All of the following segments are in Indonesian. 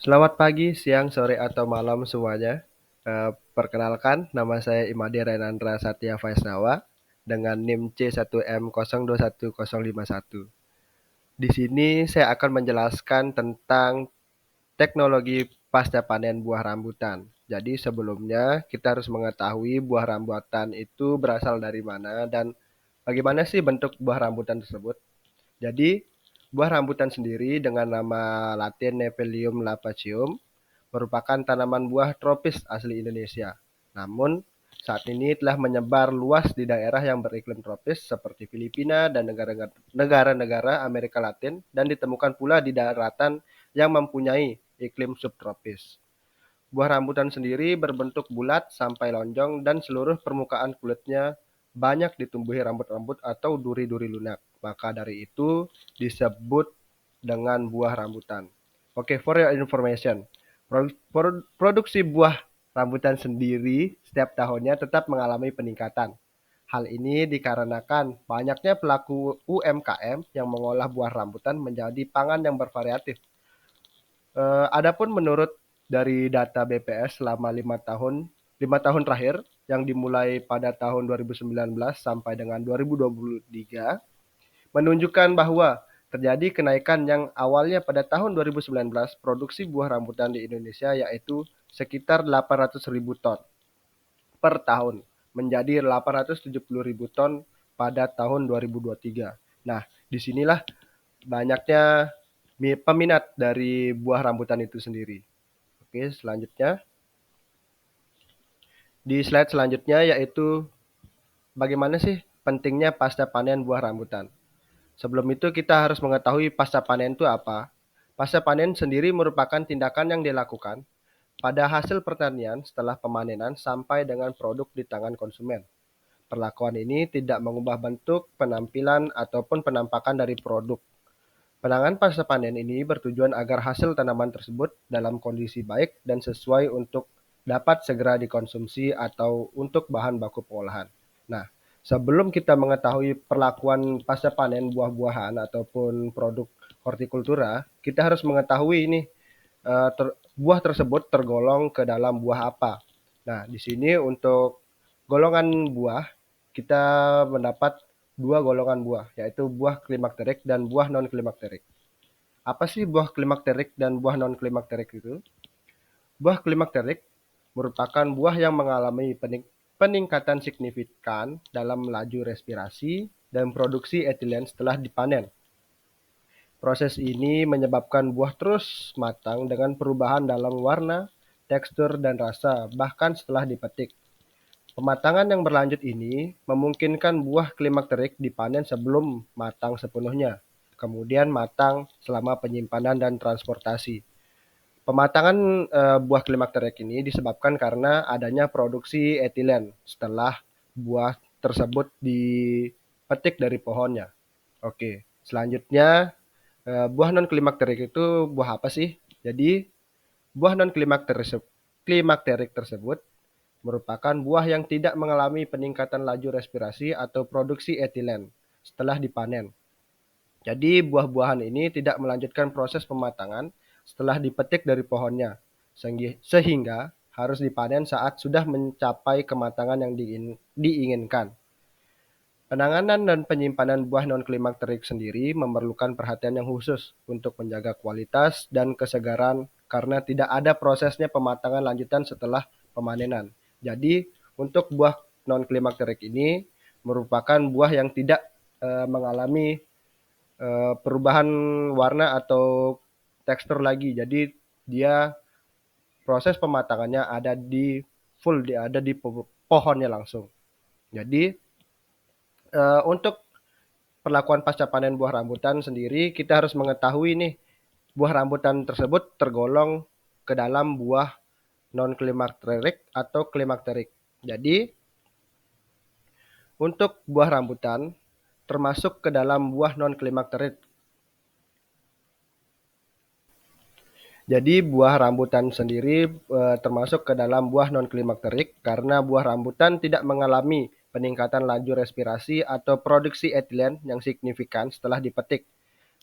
Selamat pagi, siang, sore, atau malam semuanya. Perkenalkan, nama saya Imadi Renandra Satya Vaisnawa dengan NIM C1M021051. Di sini saya akan menjelaskan tentang teknologi pasca panen buah rambutan. Jadi sebelumnya kita harus mengetahui buah rambutan itu berasal dari mana dan bagaimana sih bentuk buah rambutan tersebut. Jadi buah rambutan sendiri dengan nama Latin Nephelium lapaceum merupakan tanaman buah tropis asli Indonesia. Namun, saat ini telah menyebar luas di daerah yang beriklim tropis seperti Filipina dan negara-negara Amerika Latin dan ditemukan pula di daratan yang mempunyai iklim subtropis. Buah rambutan sendiri berbentuk bulat sampai lonjong dan seluruh permukaan kulitnya banyak ditumbuhi rambut-rambut atau duri-duri lunak. Maka dari itu disebut dengan buah rambutan. Oke, for your information, produksi buah rambutan sendiri setiap tahunnya tetap mengalami peningkatan. Hal ini dikarenakan banyaknya pelaku UMKM yang mengolah buah rambutan menjadi pangan yang bervariatif. Adapun menurut dari data BPS selama 5 tahun terakhir yang dimulai pada tahun 2019 sampai dengan 2023 menunjukkan bahwa terjadi kenaikan yang awalnya pada tahun 2019 produksi buah rambutan di Indonesia yaitu sekitar 800.000 ton per tahun menjadi 870.000 ton pada tahun 2023. Nah, disinilah banyaknya peminat dari buah rambutan itu sendiri. Oke, selanjutnya. Di slide selanjutnya yaitu bagaimana sih pentingnya pasca panen buah rambutan. Sebelum itu kita harus mengetahui pasca panen itu apa. Pasca panen sendiri merupakan tindakan yang dilakukan pada hasil pertanian setelah pemanenan sampai dengan produk di tangan konsumen. Perlakuan ini tidak mengubah bentuk, penampilan, ataupun penampakan dari produk. Penanganan pasca panen ini bertujuan agar hasil tanaman tersebut dalam kondisi baik dan sesuai untuk dapat segera dikonsumsi atau untuk bahan baku pengolahan. Nah, sebelum kita mengetahui perlakuan pasca panen buah-buahan ataupun produk hortikultura, kita harus mengetahui ini buah tersebut tergolong ke dalam buah apa. Nah, di sini untuk golongan buah kita mendapat dua golongan buah, yaitu buah klimakterik dan buah non klimakterik. Apa sih buah klimakterik dan buah non klimakterik itu? Buah klimakterik merupakan buah yang mengalami peningkatan signifikan dalam laju respirasi dan produksi etilen setelah dipanen. Proses ini menyebabkan buah terus matang dengan perubahan dalam warna, tekstur, dan rasa bahkan setelah dipetik. Pematangan yang berlanjut ini memungkinkan buah klimakterik dipanen sebelum matang sepenuhnya, kemudian matang selama penyimpanan dan transportasi. Pematangan buah klimakterik ini disebabkan karena adanya produksi etilen setelah buah tersebut dipetik dari pohonnya. Oke, selanjutnya buah non klimakterik itu buah apa sih? Jadi buah non klimakterik tersebut merupakan buah yang tidak mengalami peningkatan laju respirasi atau produksi etilen setelah dipanen. Jadi buah-buahan ini tidak melanjutkan proses pematangan setelah dipetik dari pohonnya, sehingga harus dipanen saat sudah mencapai kematangan yang diinginkan. Penanganan dan penyimpanan buah non-klimakterik sendiri memerlukan perhatian yang khusus untuk menjaga kualitas dan kesegaran karena tidak ada prosesnya pematangan lanjutan setelah pemanenan. Jadi, untuk buah non-klimakterik ini merupakan buah yang tidak mengalami perubahan warna atau tekstur lagi. Jadi, dia proses pematangannya ada di pohonnya langsung. Jadi, untuk perlakuan pasca panen buah rambutan sendiri, kita harus mengetahui nih, buah rambutan tersebut tergolong ke dalam buah non-klimakterik atau klimakterik. Jadi, untuk buah rambutan termasuk ke dalam buah non-klimakterik. Jadi buah rambutan sendiri termasuk ke dalam buah non-klimakterik karena buah rambutan tidak mengalami peningkatan laju respirasi atau produksi etilen yang signifikan setelah dipetik.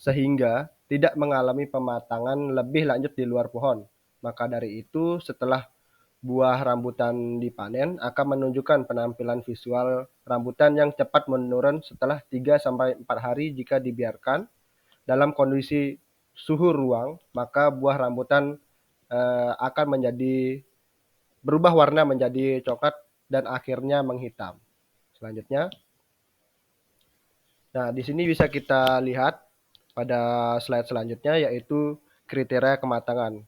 sehingga tidak mengalami pematangan lebih lanjut di luar pohon. Maka dari itu, setelah buah rambutan dipanen akan menunjukkan penampilan visual rambutan yang cepat menurun setelah 3-4 hari jika dibiarkan dalam kondisi suhu ruang, maka buah rambutan akan berubah warna menjadi coklat dan akhirnya menghitam. Selanjutnya, nah di sini bisa kita lihat pada slide selanjutnya yaitu kriteria kematangan.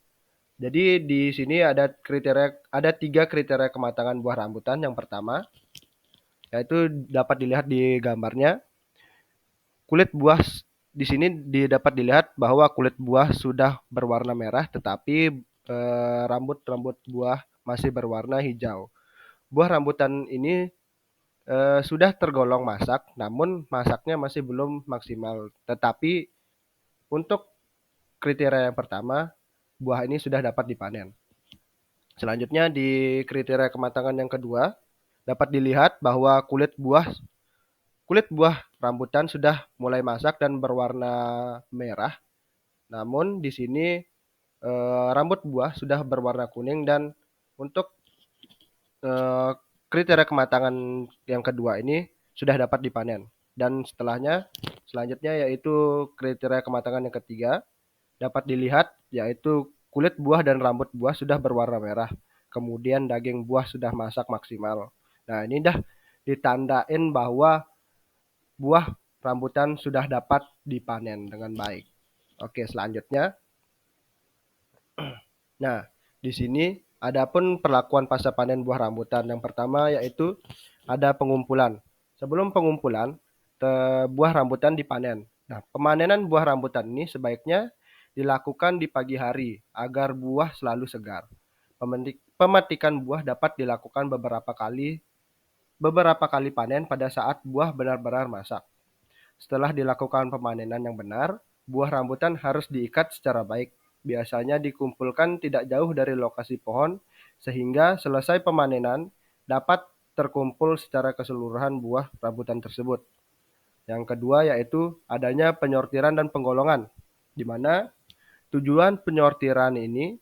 Jadi di sini ada 3 kriteria kematangan buah rambutan. Yang pertama yaitu dapat dilihat di gambarnya, kulit buah di sini dapat dilihat bahwa kulit buah sudah berwarna merah tetapi rambut-rambut buah masih berwarna hijau. Buah rambutan ini sudah tergolong masak, namun masaknya masih belum maksimal. Tetapi untuk kriteria yang pertama, buah ini sudah dapat dipanen. Selanjutnya di kriteria kematangan yang kedua, dapat dilihat bahwa kulit buah rambutan sudah mulai masak dan berwarna merah. Namun di sini rambut buah sudah berwarna kuning dan untuk eh, kriteria kematangan yang kedua ini sudah dapat dipanen. Dan selanjutnya yaitu kriteria kematangan yang ketiga dapat dilihat yaitu kulit buah dan rambut buah sudah berwarna merah. Kemudian daging buah sudah masak maksimal. Nah, ini dah ditandain bahwa buah rambutan sudah dapat dipanen dengan baik. Oke, selanjutnya. Nah, di sini adapun perlakuan pasca panen buah rambutan. Yang pertama yaitu ada pengumpulan. Sebelum pengumpulan, buah rambutan dipanen. Nah, pemanenan buah rambutan ini sebaiknya dilakukan di pagi hari agar buah selalu segar. Pemetikan buah dapat dilakukan beberapa kali panen pada saat buah benar-benar masak. Setelah dilakukan pemanenan yang benar, buah rambutan harus diikat secara baik. Biasanya dikumpulkan tidak jauh dari lokasi pohon, sehingga selesai pemanenan dapat terkumpul secara keseluruhan buah rambutan tersebut. Yang kedua yaitu adanya penyortiran dan penggolongan, di mana tujuan penyortiran ini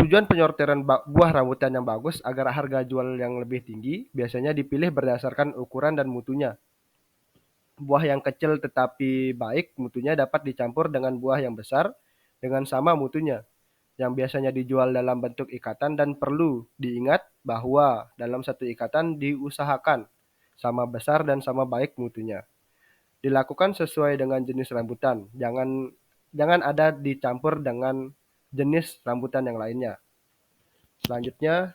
Tujuan penyortiran buah rambutan yang bagus agar harga jual yang lebih tinggi biasanya dipilih berdasarkan ukuran dan mutunya. Buah yang kecil tetapi baik mutunya dapat dicampur dengan buah yang besar dengan sama mutunya, yang biasanya dijual dalam bentuk ikatan dan perlu diingat bahwa dalam satu ikatan diusahakan sama besar dan sama baik mutunya. Dilakukan sesuai dengan jenis rambutan, jangan ada dicampur dengan jenis rambutan yang lainnya. Selanjutnya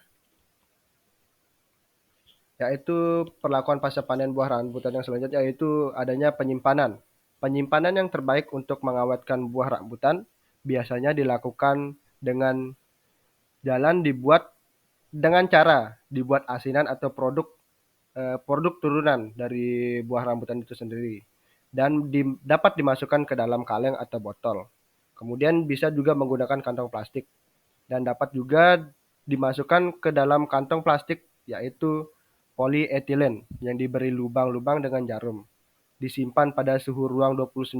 yaitu perlakuan pasca panen buah rambutan yang selanjutnya yaitu adanya penyimpanan. Penyimpanan yang terbaik untuk mengawetkan buah rambutan biasanya dilakukan dengan dengan cara dibuat asinan atau produk turunan dari buah rambutan itu sendiri dan dapat dimasukkan ke dalam kaleng atau botol. Kemudian bisa juga menggunakan kantong plastik dan dapat juga dimasukkan ke dalam kantong plastik yaitu polietilen yang diberi lubang-lubang dengan jarum. Disimpan pada suhu ruang 29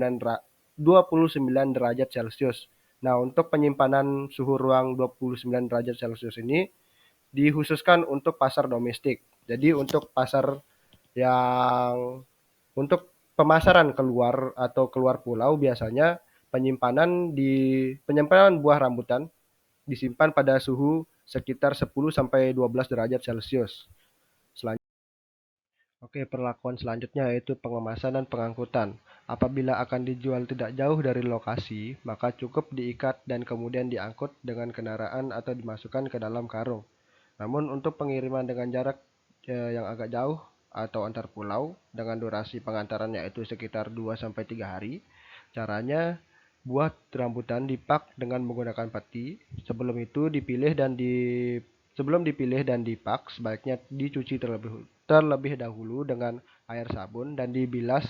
derajat Celcius. Nah, untuk penyimpanan suhu ruang 29 derajat Celcius ini dikhususkan untuk pasar domestik. Jadi untuk pasar yang untuk pemasaran keluar atau keluar pulau biasanya penyimpanan buah rambutan disimpan pada suhu sekitar 10 sampai 12 derajat Celcius. Oke, perlakuan selanjutnya yaitu pengemasan dan pengangkutan. Apabila akan dijual tidak jauh dari lokasi, maka cukup diikat dan kemudian diangkut dengan kendaraan atau dimasukkan ke dalam karung. Namun untuk pengiriman dengan jarak yang agak jauh atau antar pulau dengan durasi pengantaran yaitu sekitar 2 sampai 3 hari, caranya buah rambutan dipak dengan menggunakan peti. Sebelum dipilih dan dipak, sebaiknya dicuci terlebih dahulu dengan air sabun dan dibilas,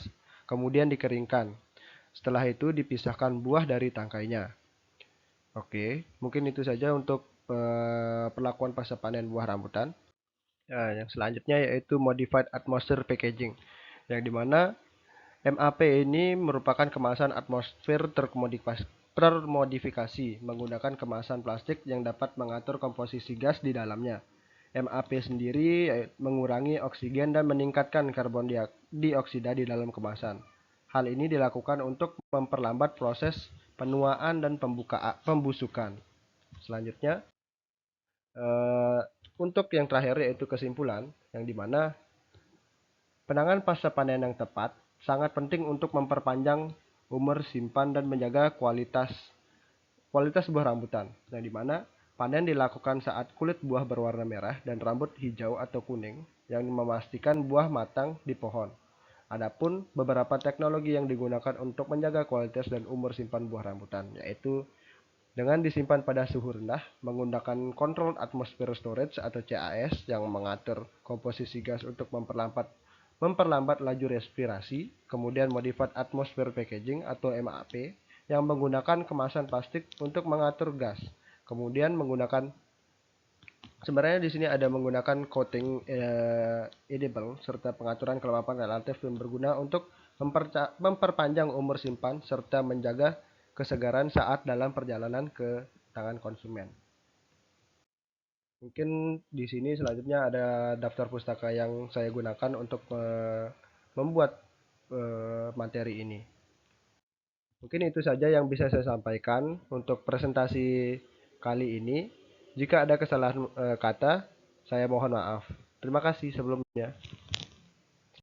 kemudian dikeringkan. Setelah itu dipisahkan buah dari tangkainya. Oke, mungkin itu saja untuk perlakuan pasca panen buah rambutan. Yang selanjutnya yaitu modified atmosphere packaging, yang dimana MAP ini merupakan kemasan atmosfer termodifikasi menggunakan kemasan plastik yang dapat mengatur komposisi gas di dalamnya. MAP sendiri mengurangi oksigen dan meningkatkan karbon dioksida di dalam kemasan. Hal ini dilakukan untuk memperlambat proses penuaan dan pembusukan. Selanjutnya, eh, untuk yang terakhir yaitu kesimpulan, yang dimana penanganan pasca panen yang tepat sangat penting untuk memperpanjang umur simpan dan menjaga kualitas buah rambutan, yang dimana panen dilakukan saat kulit buah berwarna merah dan rambut hijau atau kuning, yang memastikan buah matang di pohon. Adapun beberapa teknologi yang digunakan untuk menjaga kualitas dan umur simpan buah rambutan, yaitu dengan disimpan pada suhu rendah, menggunakan Controlled Atmosphere Storage atau CAS yang mengatur komposisi gas untuk memperlambat laju respirasi, kemudian Modified Atmosphere Packaging atau MAP yang menggunakan kemasan plastik untuk mengatur gas. Kemudian sebenarnya di sini ada menggunakan coating edible serta pengaturan kelembapan relatif yang berguna untuk memperpanjang umur simpan serta menjaga kesegaran saat dalam perjalanan ke tangan konsumen. Mungkin di sini selanjutnya ada daftar pustaka yang saya gunakan untuk membuat materi ini. Mungkin itu saja yang bisa saya sampaikan untuk presentasi kali ini. Jika ada kesalahan kata, saya mohon maaf. Terima kasih sebelumnya.